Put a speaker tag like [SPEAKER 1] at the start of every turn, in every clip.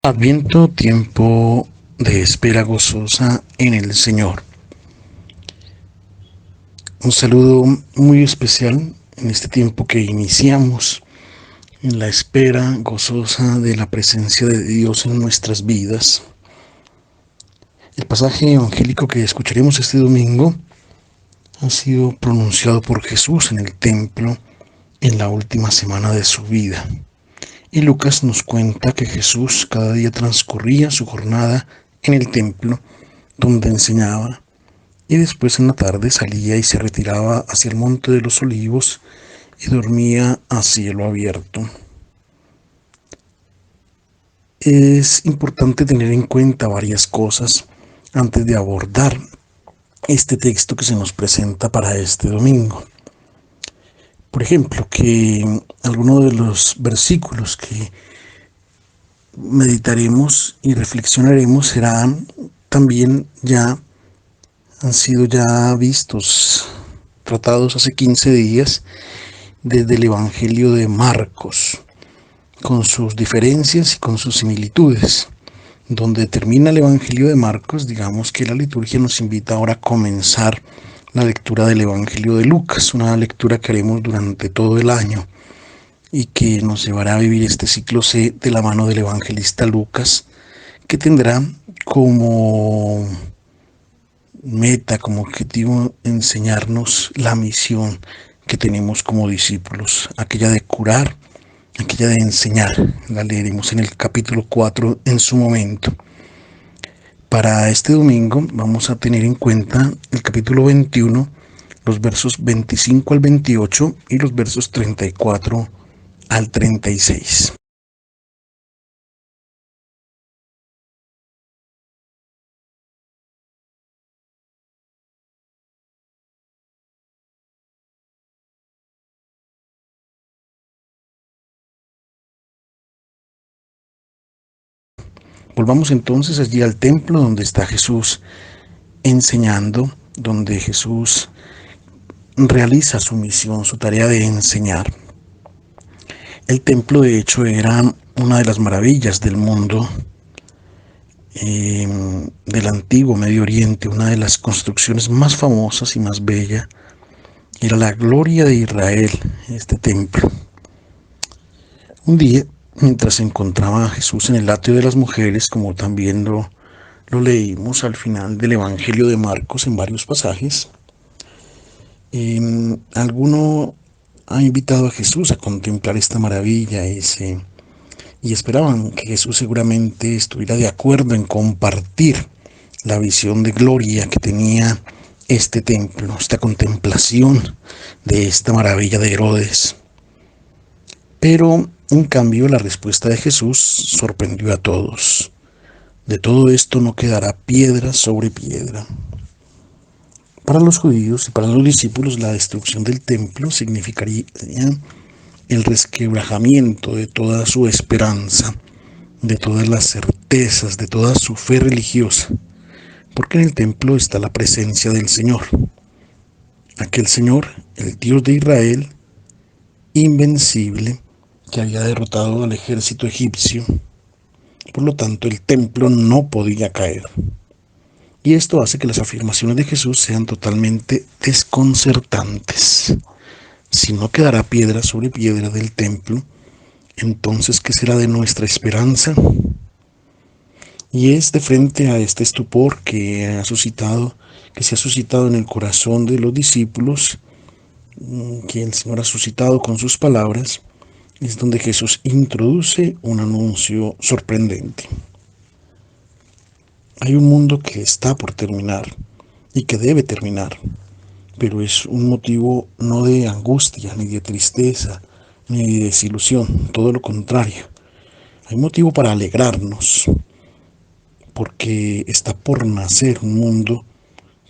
[SPEAKER 1] Adviento, tiempo de espera gozosa en el Señor. Un saludo muy especial en este tiempo que iniciamos en la espera gozosa de la presencia de Dios en nuestras vidas. El pasaje evangélico que escucharemos este domingo ha sido pronunciado por Jesús en el templo en la última semana de su vida. Y Lucas nos cuenta que Jesús cada día transcurría su jornada en el templo donde enseñaba, y después en la tarde salía y se retiraba hacia el monte de los olivos y dormía a cielo abierto. Es importante tener en cuenta varias cosas antes de abordar este texto que se nos presenta para este domingo. Por ejemplo, que algunos de los versículos que meditaremos y reflexionaremos han sido ya vistos, tratados hace 15 días desde el Evangelio de Marcos, con sus diferencias y con sus similitudes. Donde termina el Evangelio de Marcos, digamos que la liturgia nos invita ahora a comenzar la lectura del Evangelio de Lucas, una lectura que haremos durante todo el año y que nos llevará a vivir este ciclo C de la mano del evangelista Lucas, que tendrá como meta, como objetivo, enseñarnos la misión que tenemos como discípulos, aquella de curar, aquella de enseñar. La leeremos en el capítulo 4 en su momento. Para este domingo vamos a tener en cuenta el capítulo 21, los versos 25 al 28 y los versos 34 al 36. Volvamos entonces allí al templo donde está Jesús enseñando, donde Jesús realiza su misión, su tarea de enseñar. El templo, de hecho, era una de las maravillas del mundo, del antiguo Medio Oriente, una de las construcciones más famosas y más bella. Era la gloria de Israel, este templo. Un día, mientras se encontraba a Jesús en el atrio de las mujeres, como también lo leímos al final del Evangelio de Marcos en varios pasajes, alguno ha invitado a Jesús a contemplar esta maravilla y esperaban que Jesús seguramente estuviera de acuerdo en compartir la visión de gloria que tenía este templo, esta contemplación de esta maravilla de Herodes. Pero en cambio la respuesta de Jesús sorprendió a todos. De todo esto no quedará piedra sobre piedra. Para los judíos y para los discípulos, la destrucción del templo significaría el resquebrajamiento de toda su esperanza, de todas las certezas, de toda su fe religiosa, porque en el templo está la presencia del Señor. Aquel Señor, el Dios de Israel, invencible, que había derrotado al ejército egipcio. Por lo tanto, el templo no podía caer. Y esto hace que las afirmaciones de Jesús sean totalmente desconcertantes. Si no quedará piedra sobre piedra del templo, entonces, ¿qué será de nuestra esperanza? Y es de frente a este estupor que se ha suscitado en el corazón de los discípulos, que el Señor ha suscitado con sus palabras, es donde Jesús introduce un anuncio sorprendente. Hay un mundo que está por terminar y que debe terminar, pero es un motivo no de angustia, ni de tristeza, ni de desilusión, todo lo contrario. Hay motivo para alegrarnos, porque está por nacer un mundo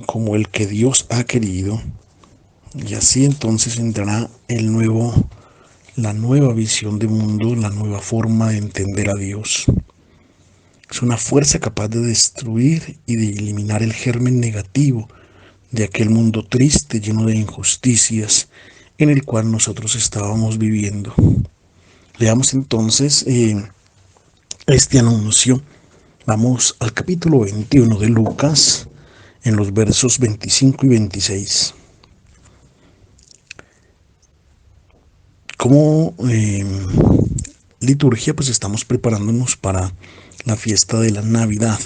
[SPEAKER 1] como el que Dios ha querido, y así entonces entrará la nueva visión de mundo, la nueva forma de entender a Dios. Es una fuerza capaz de destruir y de eliminar el germen negativo de aquel mundo triste, lleno de injusticias, en el cual nosotros estábamos viviendo. Leamos entonces este anuncio. Vamos al capítulo 21 de Lucas, en los versos 25 y 26. Como liturgia, pues estamos preparándonos para la fiesta de la Navidad.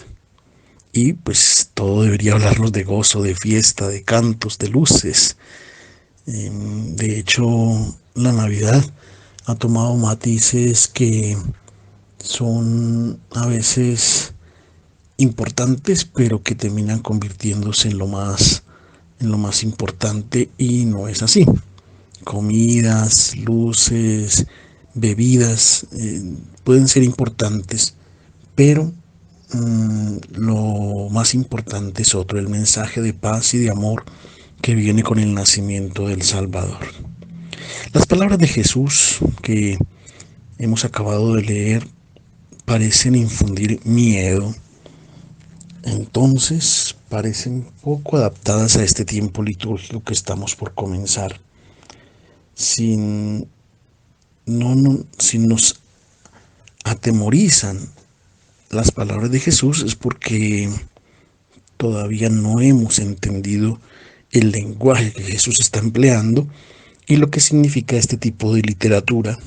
[SPEAKER 1] Y pues todo debería hablarnos de gozo, de fiesta, de cantos, de luces. De hecho, la Navidad ha tomado matices que son a veces importantes, pero que terminan convirtiéndose en lo más importante, y no es así. Comidas, luces, bebidas pueden ser importantes, pero lo más importante es otro, el mensaje de paz y de amor que viene con el nacimiento del Salvador. Las palabras de Jesús que hemos acabado de leer parecen infundir miedo, entonces parecen poco adaptadas a este tiempo litúrgico que estamos por comenzar. Si nos atemorizan las palabras de Jesús, es porque todavía no hemos entendido el lenguaje que Jesús está empleando y lo que significa este tipo de literatura.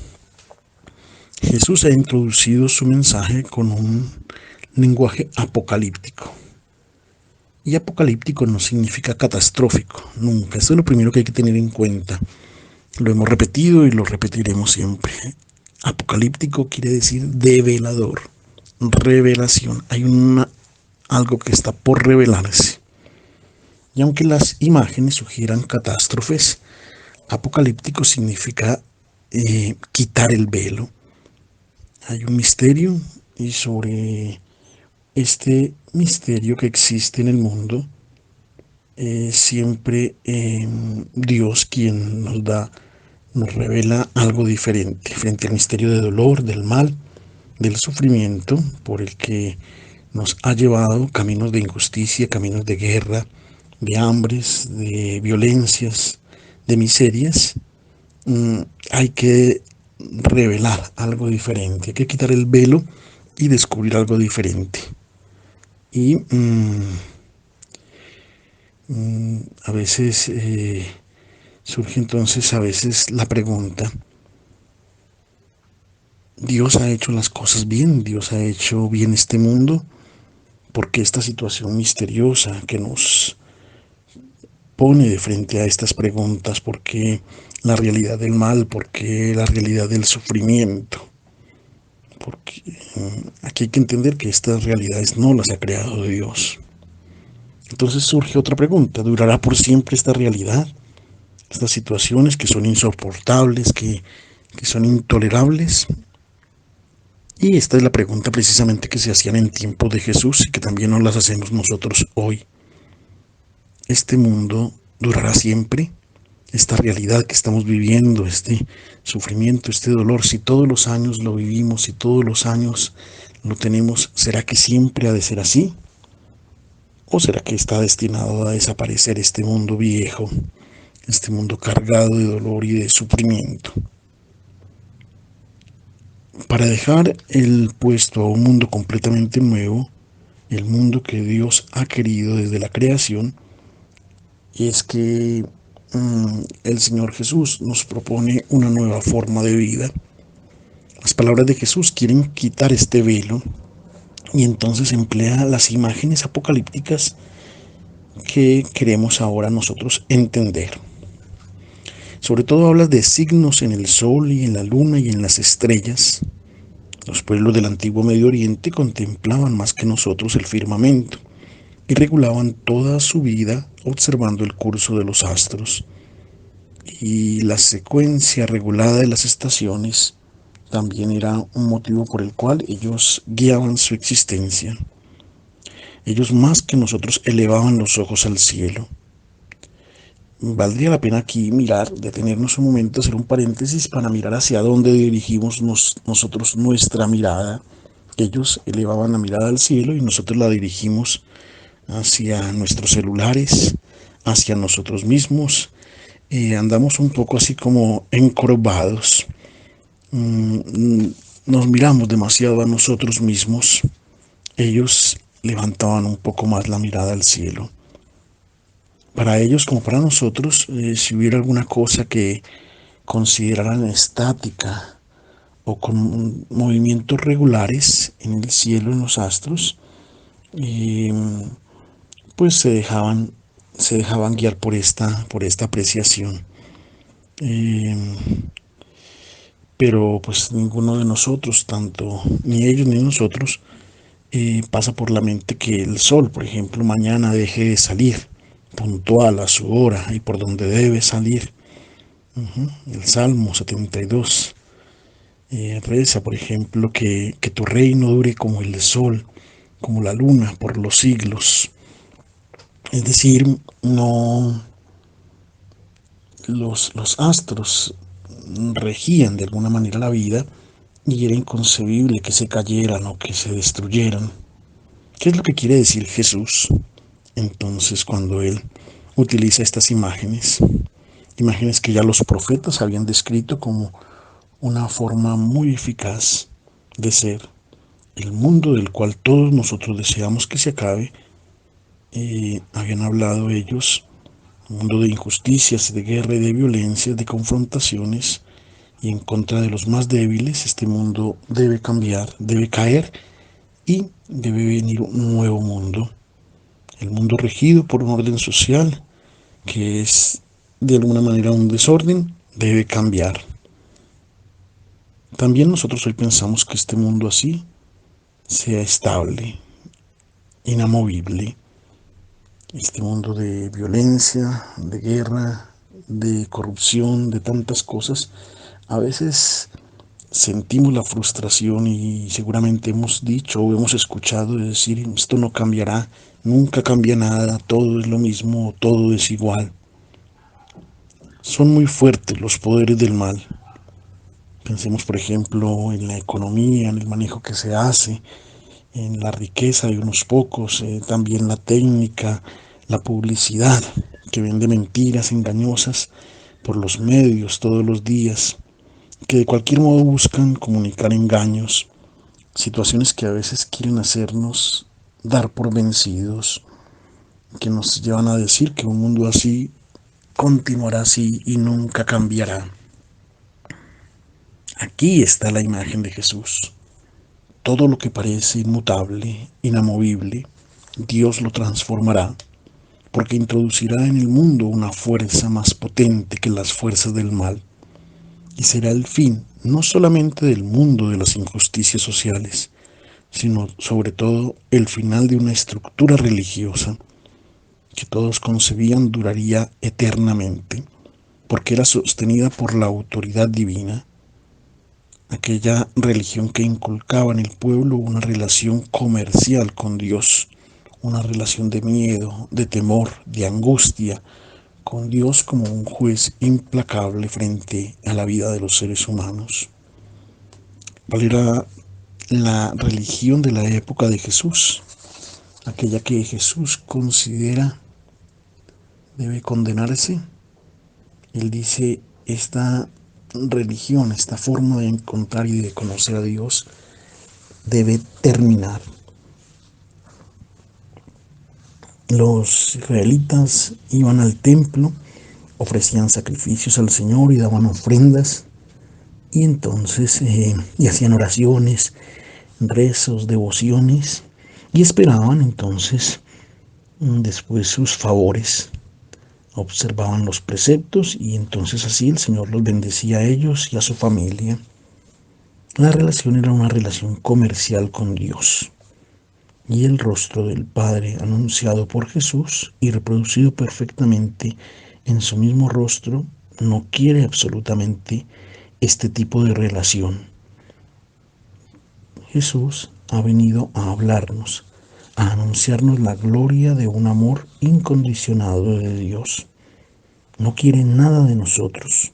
[SPEAKER 1] Jesús ha introducido su mensaje con un lenguaje apocalíptico. Y apocalíptico no significa catastrófico, nunca. Esto es lo primero que hay que tener en cuenta. Lo hemos repetido y lo repetiremos siempre. Apocalíptico quiere decir develador, revelación. Hay algo que está por revelarse. Y aunque las imágenes sugieran catástrofes, apocalíptico significa quitar el velo. Hay un misterio, y sobre este misterio que existe en el mundo, siempre Dios quien nos revela algo diferente frente al misterio de dolor, del mal, del sufrimiento por el que nos ha llevado, caminos de injusticia, caminos de guerra, de hambres, de violencias, de miserias. Hay que revelar algo diferente, hay que quitar el velo y descubrir algo diferente. Y a veces surge entonces la pregunta: ¿Dios ha hecho las cosas bien? ¿Dios ha hecho bien este mundo? ¿Por qué esta situación misteriosa que nos pone de frente a estas preguntas? ¿Por qué la realidad del mal? ¿Por qué la realidad del sufrimiento? Porque aquí hay que entender que estas realidades no las ha creado Dios. Entonces surge otra pregunta: ¿durará por siempre esta realidad? Estas situaciones que son insoportables, que son intolerables. Y esta es la pregunta precisamente que se hacían en tiempo de Jesús y que también nos las hacemos nosotros hoy. ¿Este mundo durará siempre? Esta realidad que estamos viviendo, este sufrimiento, este dolor, si todos los años lo vivimos, si todos los años lo tenemos, ¿será que siempre ha de ser así? ¿O será que está destinado a desaparecer este mundo viejo, este mundo cargado de dolor y de sufrimiento, para dejar el puesto a un mundo completamente nuevo, el mundo que Dios ha querido desde la creación? Y es que el Señor Jesús nos propone una nueva forma de vida. Las palabras de Jesús quieren quitar este velo, y entonces emplea las imágenes apocalípticas que queremos ahora nosotros entender. Sobre todo habla de signos en el sol y en la luna y en las estrellas. Los pueblos del antiguo Medio Oriente contemplaban más que nosotros el firmamento y regulaban toda su vida observando el curso de los astros. Y la secuencia regulada de las estaciones también era un motivo por el cual ellos guiaban su existencia. Ellos más que nosotros elevaban los ojos al cielo. Valdría la pena aquí detenernos un momento, hacer un paréntesis para mirar hacia dónde dirigimos nosotros nuestra mirada. Ellos elevaban la mirada al cielo y nosotros la dirigimos hacia nuestros celulares, hacia nosotros mismos. Andamos un poco así como encorvados. nos miramos demasiado a nosotros mismos, ellos levantaban un poco más la mirada al cielo. Para ellos como para nosotros, si hubiera alguna cosa que consideraran estática o con movimientos regulares en el cielo, en los astros, eh, pues se dejaban guiar por esta apreciación. Eh, pero pues ninguno de nosotros, tanto ni ellos ni nosotros, pasa por la mente que el sol, por ejemplo, mañana deje de salir puntual a su hora y por donde debe salir. El Salmo 72 reza, por ejemplo, que tu reino dure como el sol, como la luna, por los siglos. Es decir, no, los astros regían de alguna manera la vida y era inconcebible que se cayeran o que se destruyeran. ¿Qué es lo que quiere decir Jesús? Entonces, cuando Él utiliza estas imágenes, imágenes que ya los profetas habían descrito como una forma muy eficaz de ser, el mundo del cual todos nosotros deseamos que se acabe, habían hablado ellos, un mundo de injusticias, de guerra y de violencia, de confrontaciones y en contra de los más débiles. Este mundo debe cambiar, debe caer y debe venir un nuevo mundo. El mundo regido por un orden social que es de alguna manera un desorden, debe cambiar. También nosotros hoy pensamos que este mundo así sea estable, inamovible. Este mundo de violencia, de guerra, de corrupción, de tantas cosas, a veces sentimos la frustración y seguramente hemos dicho o hemos escuchado decir, esto no cambiará, nunca cambia nada, todo es lo mismo, todo es igual. Son muy fuertes los poderes del mal. Pensemos, por ejemplo, en la economía, en el manejo que se hace, en la riqueza de unos pocos, también la técnica, la publicidad que vende mentiras engañosas por los medios todos los días, que de cualquier modo buscan comunicar engaños, situaciones que a veces quieren hacernos dar por vencidos, que nos llevan a decir que un mundo así continuará así y nunca cambiará. Aquí está la imagen de Jesús. Todo lo que parece inmutable, inamovible, Dios lo transformará, porque introducirá en el mundo una fuerza más potente que las fuerzas del mal, y será el fin no solamente del mundo de las injusticias sociales, sino sobre todo el final de una estructura religiosa que todos concebían duraría eternamente, porque era sostenida por la autoridad divina, aquella religión que inculcaba en el pueblo una relación comercial con Dios, una relación de miedo, de temor, de angustia, con Dios como un juez implacable frente a la vida de los seres humanos. ¿Cuál era la religión de la época de Jesús? Aquella que Jesús considera debe condenarse. Él dice, esta religión, esta forma de encontrar y de conocer a Dios debe terminar. Los israelitas iban al templo, ofrecían sacrificios al Señor y daban ofrendas, y entonces y hacían oraciones, rezos, devociones, y esperaban entonces después sus favores. Observaban los preceptos y entonces así el Señor los bendecía a ellos y a su familia. La relación era una relación comercial con Dios. Y el rostro del Padre anunciado por Jesús y reproducido perfectamente en su mismo rostro no quiere absolutamente este tipo de relación. Jesús ha venido a hablarnos, a anunciarnos la gloria de un amor incondicionado de Dios. No quiere nada de nosotros.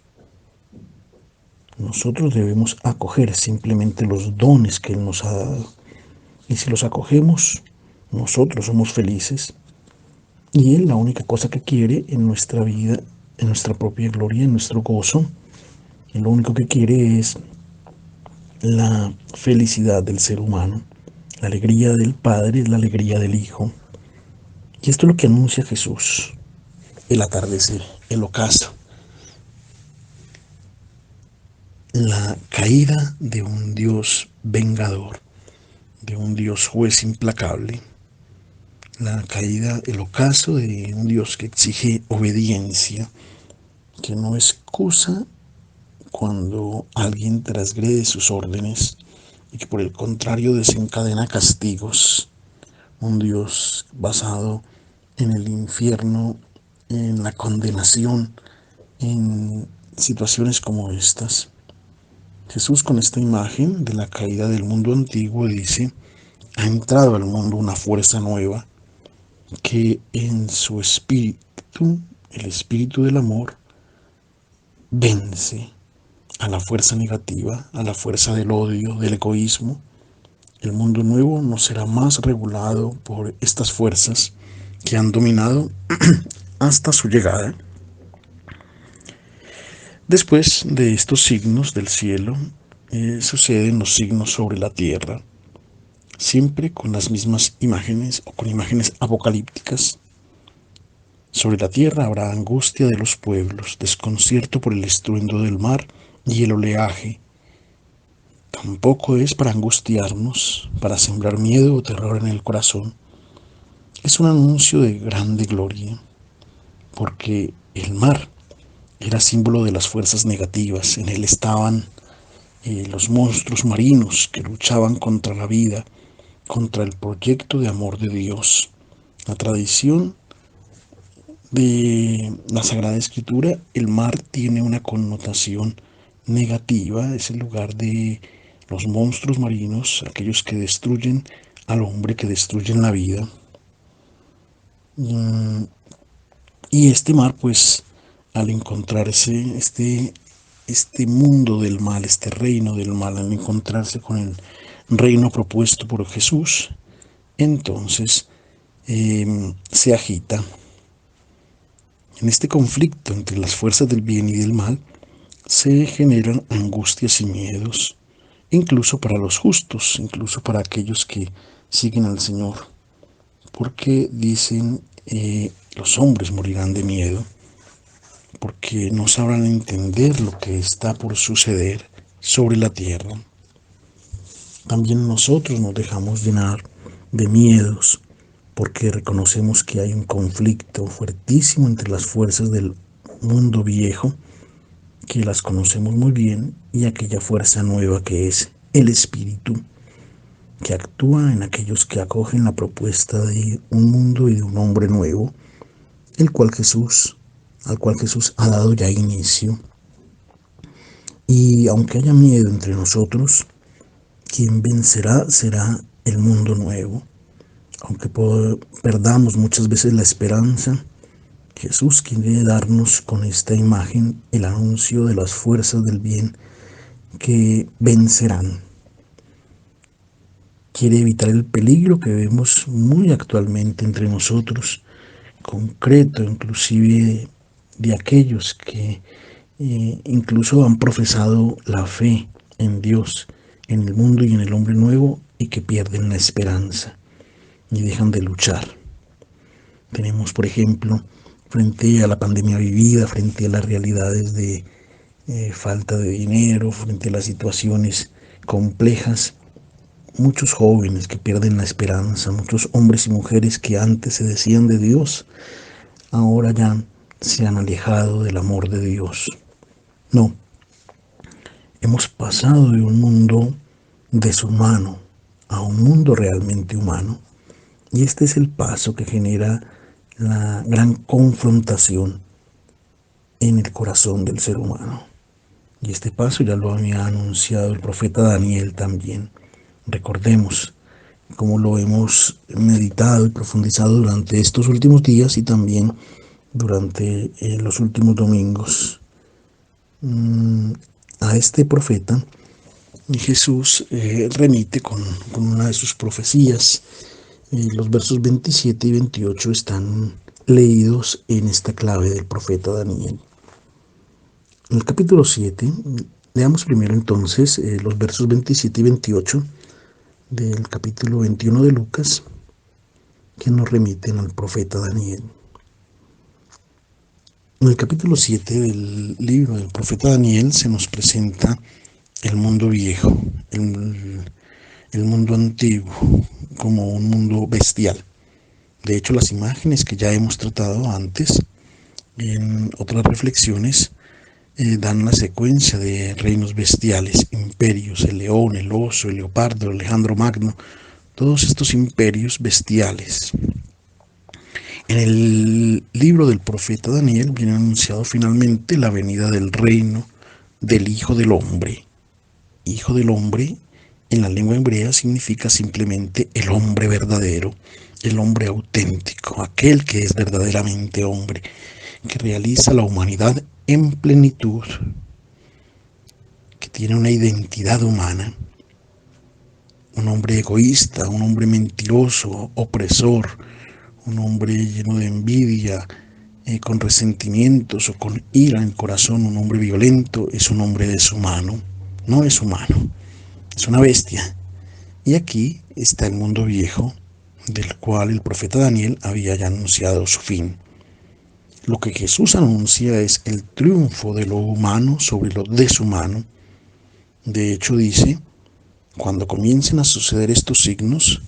[SPEAKER 1] Nosotros debemos acoger simplemente los dones que Él nos ha dado. Y si los acogemos, nosotros somos felices. Y Él la única cosa que quiere en nuestra vida, en nuestra propia gloria, en nuestro gozo, Él lo único que quiere es la felicidad del ser humano. La alegría del Padre es la alegría del Hijo. Y esto es lo que anuncia Jesús: el atardecer, el ocaso, la caída de un Dios vengador, de un Dios juez implacable, la caída, el ocaso de un Dios que exige obediencia, que no excusa cuando alguien transgrede sus órdenes y que por el contrario desencadena castigos. Un Dios basado en el infierno, en la condenación, en situaciones como estas. Jesús, con esta imagen de la caída del mundo antiguo, dice: ha entrado al mundo una fuerza nueva que en su espíritu, el espíritu del amor, vence a la fuerza negativa, a la fuerza del odio, del egoísmo. El mundo nuevo no será más regulado por estas fuerzas que han dominado hasta su llegada. Después de estos signos del cielo, suceden los signos sobre la tierra, siempre con las mismas imágenes o con imágenes apocalípticas. Sobre la tierra habrá angustia de los pueblos, desconcierto por el estruendo del mar y el oleaje. Tampoco es para angustiarnos, para sembrar miedo o terror en el corazón. Es un anuncio de grande gloria, porque el mar era símbolo de las fuerzas negativas. En él estaban los monstruos marinos que luchaban contra la vida, contra el proyecto de amor de Dios. La tradición de la Sagrada Escritura, el mar tiene una connotación negativa, es el lugar de los monstruos marinos, aquellos que destruyen al hombre, que destruyen la vida. Y este mar, pues, al encontrarse este mundo del mal, este reino del mal, al encontrarse con el reino propuesto por Jesús, entonces se agita. En este conflicto entre las fuerzas del bien y del mal se generan angustias y miedos, incluso para los justos, incluso para aquellos que siguen al Señor, porque dicen los hombres morirán de miedo, porque no sabrán entender lo que está por suceder sobre la tierra. También nosotros nos dejamos llenar de miedos, porque reconocemos que hay un conflicto fuertísimo entre las fuerzas del mundo viejo, que las conocemos muy bien, y aquella fuerza nueva que es el Espíritu, que actúa en aquellos que acogen la propuesta de un mundo y de un hombre nuevo, al cual Jesús ha dado ya inicio. Y aunque haya miedo entre nosotros, quien vencerá será el mundo nuevo. Aunque perdamos muchas veces la esperanza, Jesús quiere darnos con esta imagen el anuncio de las fuerzas del bien que vencerán. Quiere evitar el peligro que vemos muy actualmente entre nosotros, concreto inclusive de aquellos que incluso han profesado la fe en Dios, en el mundo y en el hombre nuevo, y que pierden la esperanza y dejan de luchar. Tenemos, por ejemplo, frente a la pandemia vivida, frente a las realidades de falta de dinero, frente a las situaciones complejas, muchos jóvenes que pierden la esperanza, muchos hombres y mujeres que antes se decían de Dios, ahora ya se han alejado del amor de Dios. No, hemos pasado de un mundo deshumano a un mundo realmente humano. Y este es el paso que genera la gran confrontación en el corazón del ser humano. Y este paso ya lo había anunciado el profeta Daniel también. Recordemos cómo lo hemos meditado y profundizado durante estos últimos días y también durante los últimos domingos. A este profeta Jesús remite con una de sus profecías. Los versos 27 y 28 están leídos en esta clave del profeta Daniel. En el capítulo 7 Leamos primero entonces los versos 27 y 28 del capítulo 21 de Lucas, que nos remiten al profeta Daniel. En el capítulo 7 del libro del profeta Daniel se nos presenta el mundo viejo, el mundo antiguo, como un mundo bestial. De hecho, las imágenes que ya hemos tratado antes en otras reflexiones dan la secuencia de reinos bestiales, imperios, el león, el oso, el leopardo, Alejandro Magno, todos estos imperios bestiales. En el libro del profeta Daniel viene anunciado finalmente la venida del reino del Hijo del Hombre. Hijo del Hombre en la lengua hebrea significa simplemente el hombre verdadero, el hombre auténtico, aquel que es verdaderamente hombre, que realiza la humanidad en plenitud, que tiene una identidad humana, un hombre egoísta, un hombre mentiroso, opresor, un hombre lleno de envidia, con resentimientos o con ira en el corazón, un hombre violento, es un hombre deshumano, no es humano, es una bestia. Y aquí está el mundo viejo, del cual el profeta Daniel había ya anunciado su fin. Lo que Jesús anuncia es el triunfo de lo humano sobre lo deshumano. De hecho dice, cuando comiencen a suceder estos signos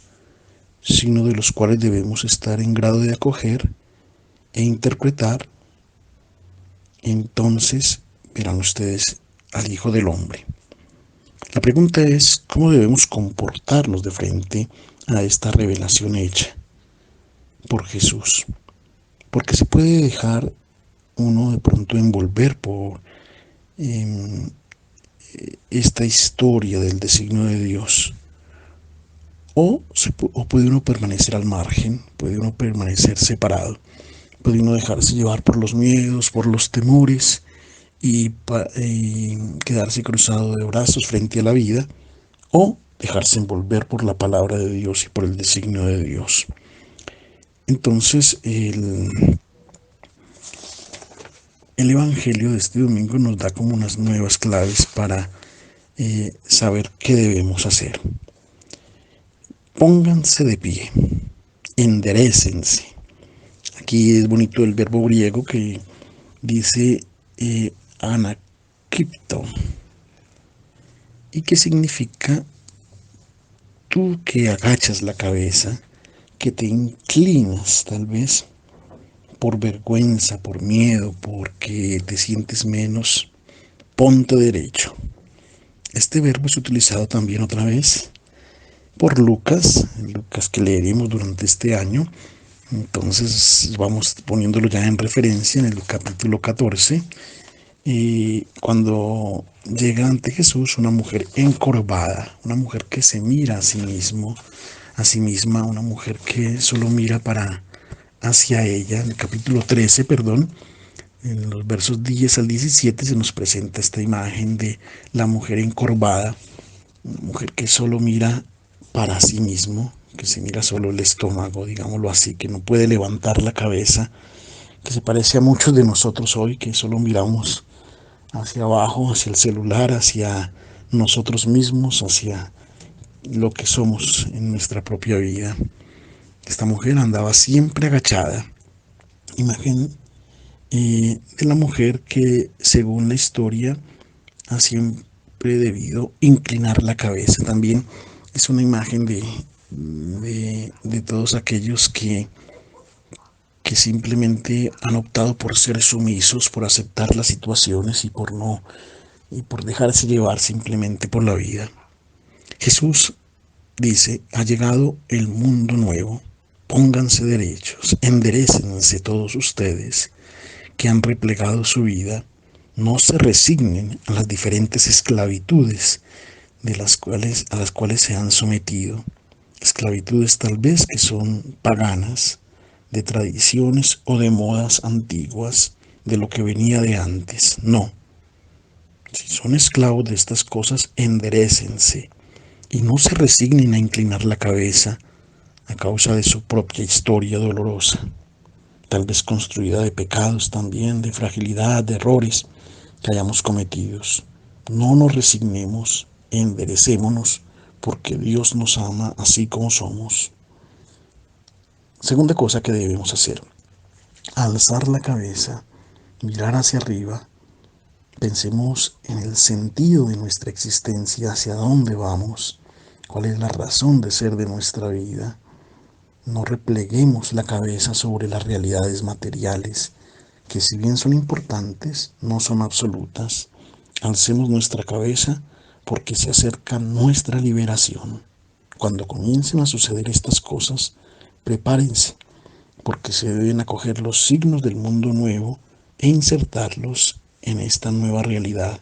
[SPEAKER 1] de los cuales debemos estar en grado de acoger e interpretar, entonces verán ustedes al Hijo del Hombre. La pregunta es, ¿cómo debemos comportarnos de frente a esta revelación hecha por Jesús? Porque se puede dejar uno de pronto envolver por esta historia del designio de Dios. O puede uno permanecer al margen, puede uno permanecer separado, puede uno dejarse llevar por los miedos, por los temores y quedarse cruzado de brazos frente a la vida, o dejarse envolver por la palabra de Dios y por el designio de Dios. Entonces, el Evangelio de este domingo nos da como unas nuevas claves para saber qué debemos hacer. Pónganse de pie, enderécense. Aquí es bonito el verbo griego que dice anakipto, y que significa tú que agachas la cabeza, que te inclinas tal vez por vergüenza, por miedo, porque te sientes menos, ponte derecho. Este verbo es utilizado también otra vez por Lucas que leeremos durante este año. Entonces vamos poniéndolo ya en referencia en el capítulo 14, cuando llega ante Jesús una mujer encorvada, una mujer que se mira a sí misma, una mujer que solo mira hacia ella. En el capítulo 13, en los versos 10 al 17 se nos presenta esta imagen de la mujer encorvada, una mujer que solo mira para sí mismo, que se mira solo el estómago, digámoslo así, que no puede levantar la cabeza, que se parece a muchos de nosotros hoy, que solo miramos hacia abajo, hacia el celular, hacia nosotros mismos, hacia lo que somos en nuestra propia vida. Esta mujer andaba siempre agachada. Imagen de la mujer que, según la historia, ha siempre debido inclinar la cabeza. También es una imagen de todos aquellos que simplemente han optado por ser sumisos, por aceptar las situaciones y por dejarse llevar simplemente por la vida. Jesús dice, ha llegado el mundo nuevo, pónganse derechos, enderécense todos ustedes que han replegado su vida, no se resignen a las diferentes esclavitudes a las cuales se han sometido, esclavitudes tal vez que son paganas, de tradiciones o de modas antiguas, de lo que venía de antes. No. Si son esclavos de estas cosas, enderécense y no se resignen a inclinar la cabeza a causa de su propia historia dolorosa, tal vez construida de pecados también, de fragilidad, de errores que hayamos cometido. No nos resignemos, enderecémonos, porque Dios nos ama así como somos. Segunda cosa que debemos hacer, alzar la cabeza, mirar hacia arriba. Pensemos en el sentido de nuestra existencia, hacia dónde vamos, cuál es la razón de ser de nuestra vida. No repleguemos la cabeza sobre las realidades materiales, que si bien son importantes, no son absolutas. Alcemos nuestra cabeza porque se acerca nuestra liberación. Cuando comiencen a suceder estas cosas, prepárense, porque se deben acoger los signos del mundo nuevo e insertarlos en esta nueva realidad.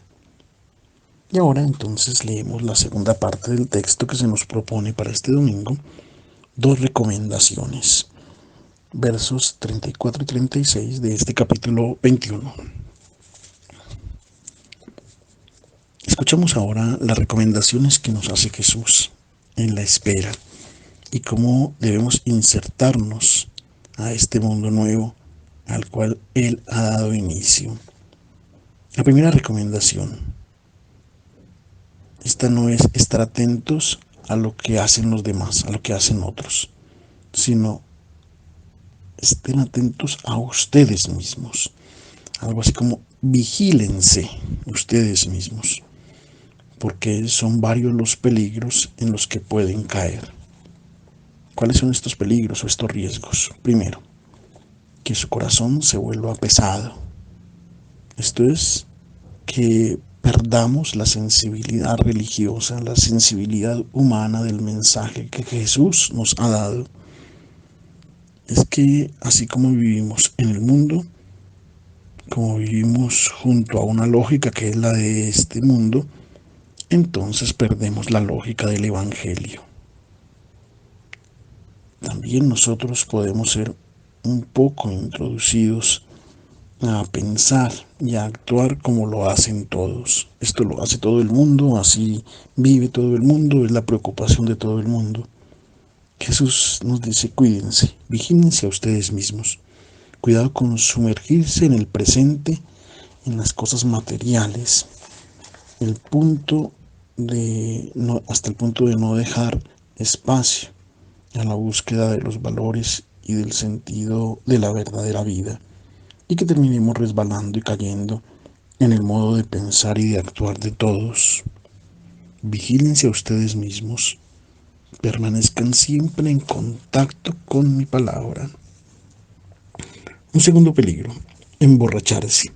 [SPEAKER 1] Y ahora entonces leemos la segunda parte del texto que se nos propone para este domingo, dos recomendaciones, versos 34 y 36 de este capítulo 21. Escuchamos ahora las recomendaciones que nos hace Jesús en la espera y cómo debemos insertarnos a este mundo nuevo al cual Él ha dado inicio. La primera recomendación, esta no es estar atentos a lo que hacen los demás, a lo que hacen otros, sino estén atentos a ustedes mismos. Algo así como vigílense ustedes mismos, porque son varios los peligros en los que pueden caer. ¿Cuáles son estos peligros o estos riesgos? Primero, que su corazón se vuelva pesado. Esto es, que perdamos la sensibilidad religiosa, la sensibilidad humana del mensaje que Jesús nos ha dado. Es que así como vivimos en el mundo, como vivimos junto a una lógica que es la de este mundo, entonces perdemos la lógica del Evangelio. También nosotros podemos ser un poco introducidos a pensar y a actuar como lo hacen todos. Esto lo hace todo el mundo, así vive todo el mundo, es la preocupación de todo el mundo. Jesús nos dice, cuídense, vigílense a ustedes mismos. Cuidado con sumergirse en el presente, en las cosas materiales, hasta el punto de no dejar espacio a la búsqueda de los valores y del sentido de la verdadera vida, y que terminemos resbalando y cayendo en el modo de pensar y de actuar de todos. Vigílense a ustedes mismos, permanezcan siempre en contacto con mi palabra. Un segundo peligro, emborracharse.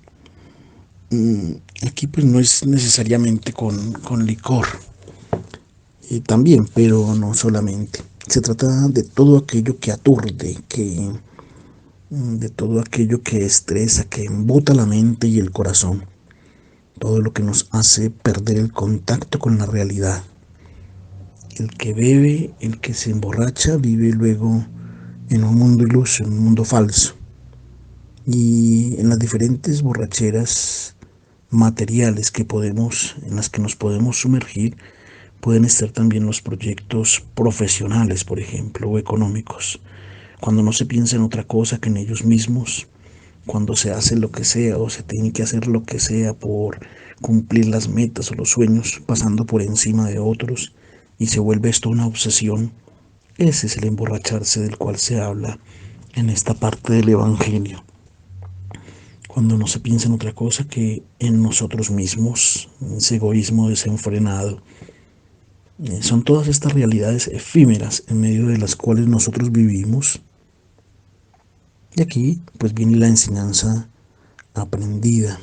[SPEAKER 1] Aquí pues no es necesariamente con licor, también, pero no solamente. Se trata de todo aquello que aturde, de todo aquello que estresa, que embota la mente y el corazón. Todo lo que nos hace perder el contacto con la realidad. El que bebe, el que se emborracha, vive luego en un mundo iluso, en un mundo falso. Y en las diferentes borracheras materiales en las que nos podemos sumergir, pueden estar también los proyectos profesionales, por ejemplo, o económicos. Cuando no se piensa en otra cosa que en ellos mismos, cuando se hace lo que sea o se tiene que hacer lo que sea por cumplir las metas o los sueños, pasando por encima de otros, y se vuelve esto una obsesión. Ese es el emborracharse del cual se habla en esta parte del Evangelio. Cuando no se piensa en otra cosa que en nosotros mismos, ese egoísmo desenfrenado. Son todas estas realidades efímeras en medio de las cuales nosotros vivimos. Y aquí pues viene la enseñanza aprendida.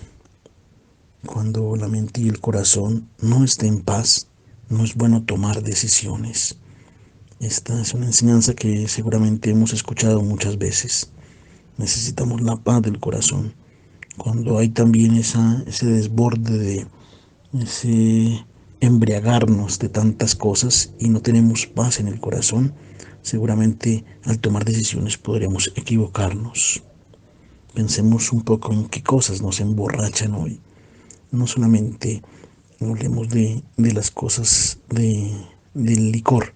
[SPEAKER 1] Cuando la mente y el corazón no estén en paz, no es bueno tomar decisiones. Esta es una enseñanza que seguramente hemos escuchado muchas veces. Necesitamos la paz del corazón. Cuando hay también ese desborde ese embriagarnos de tantas cosas y no tenemos paz en el corazón, seguramente al tomar decisiones podremos equivocarnos. Pensemos un poco en qué cosas nos emborrachan hoy. No solamente hablemos de las cosas del licor.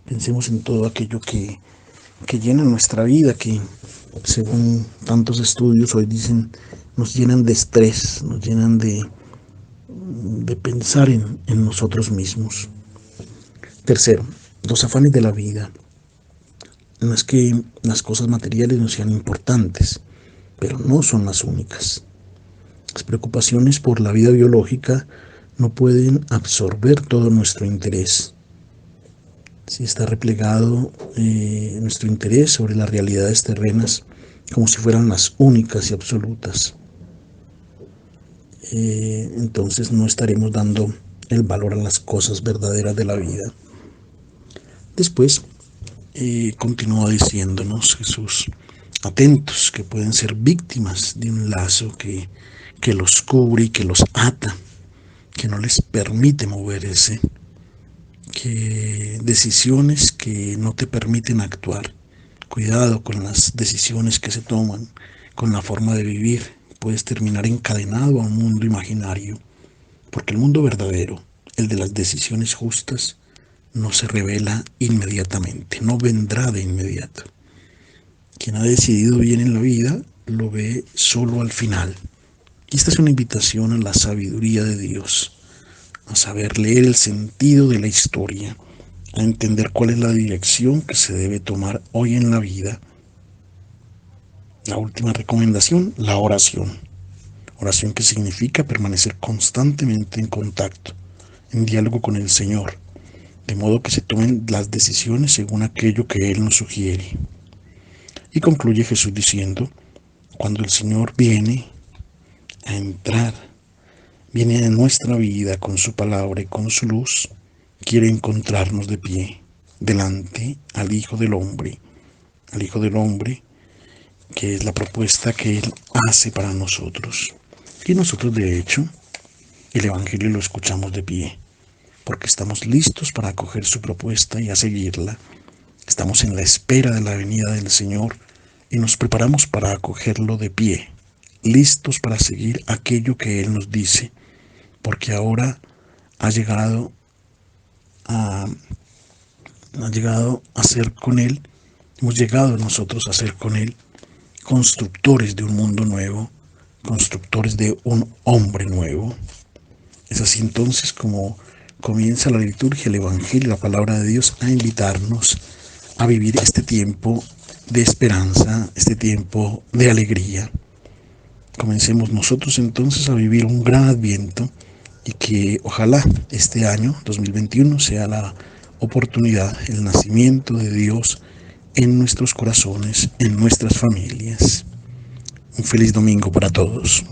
[SPEAKER 1] Pensemos en todo aquello que llena nuestra vida, que según tantos estudios hoy dicen nos llenan de estrés, nos llenan de de pensar en nosotros mismos. Tercero, los afanes de la vida. No es que las cosas materiales no sean importantes, pero no son las únicas. Las preocupaciones por la vida biológica no pueden absorber todo nuestro interés. Si está replegado nuestro interés sobre las realidades terrenas como si fueran las únicas y absolutas, entonces no estaremos dando el valor a las cosas verdaderas de la vida. Después continúa diciéndonos Jesús: atentos, que pueden ser víctimas de un lazo que los cubre y que los ata, que no les permite moverse, que decisiones que no te permiten actuar. Cuidado con las decisiones que se toman, con la forma de vivir. Puedes terminar encadenado a un mundo imaginario, porque el mundo verdadero, el de las decisiones justas, no se revela inmediatamente, no vendrá de inmediato. Quien ha decidido bien en la vida lo ve solo al final. Y esta es una invitación a la sabiduría de Dios, a saber leer el sentido de la historia, a entender cuál es la dirección que se debe tomar hoy en la vida. La última recomendación, la oración. Oración que significa permanecer constantemente en contacto, en diálogo con el Señor, de modo que se tomen las decisiones según aquello que Él nos sugiere. Y concluye Jesús diciendo: cuando el Señor viene a entrar, viene a nuestra vida con su palabra y con su luz, quiere encontrarnos de pie delante al Hijo del Hombre, que es la propuesta que Él hace para nosotros. Y nosotros, de hecho, el Evangelio lo escuchamos de pie, porque estamos listos para acoger su propuesta y a seguirla. Estamos en la espera de la venida del Señor y nos preparamos para acogerlo de pie, listos para seguir aquello que Él nos dice, porque ahora ha llegado a ser con Él, hemos llegado nosotros a ser con Él constructores de un mundo nuevo, constructores de un hombre nuevo. Es así entonces como comienza la liturgia, el Evangelio, la palabra de Dios, a invitarnos a vivir este tiempo de esperanza, este tiempo de alegría. Comencemos nosotros entonces a vivir un gran Adviento y que ojalá este año 2021 sea la oportunidad, el nacimiento de Dios en nuestros corazones, en nuestras familias. Un feliz domingo para todos.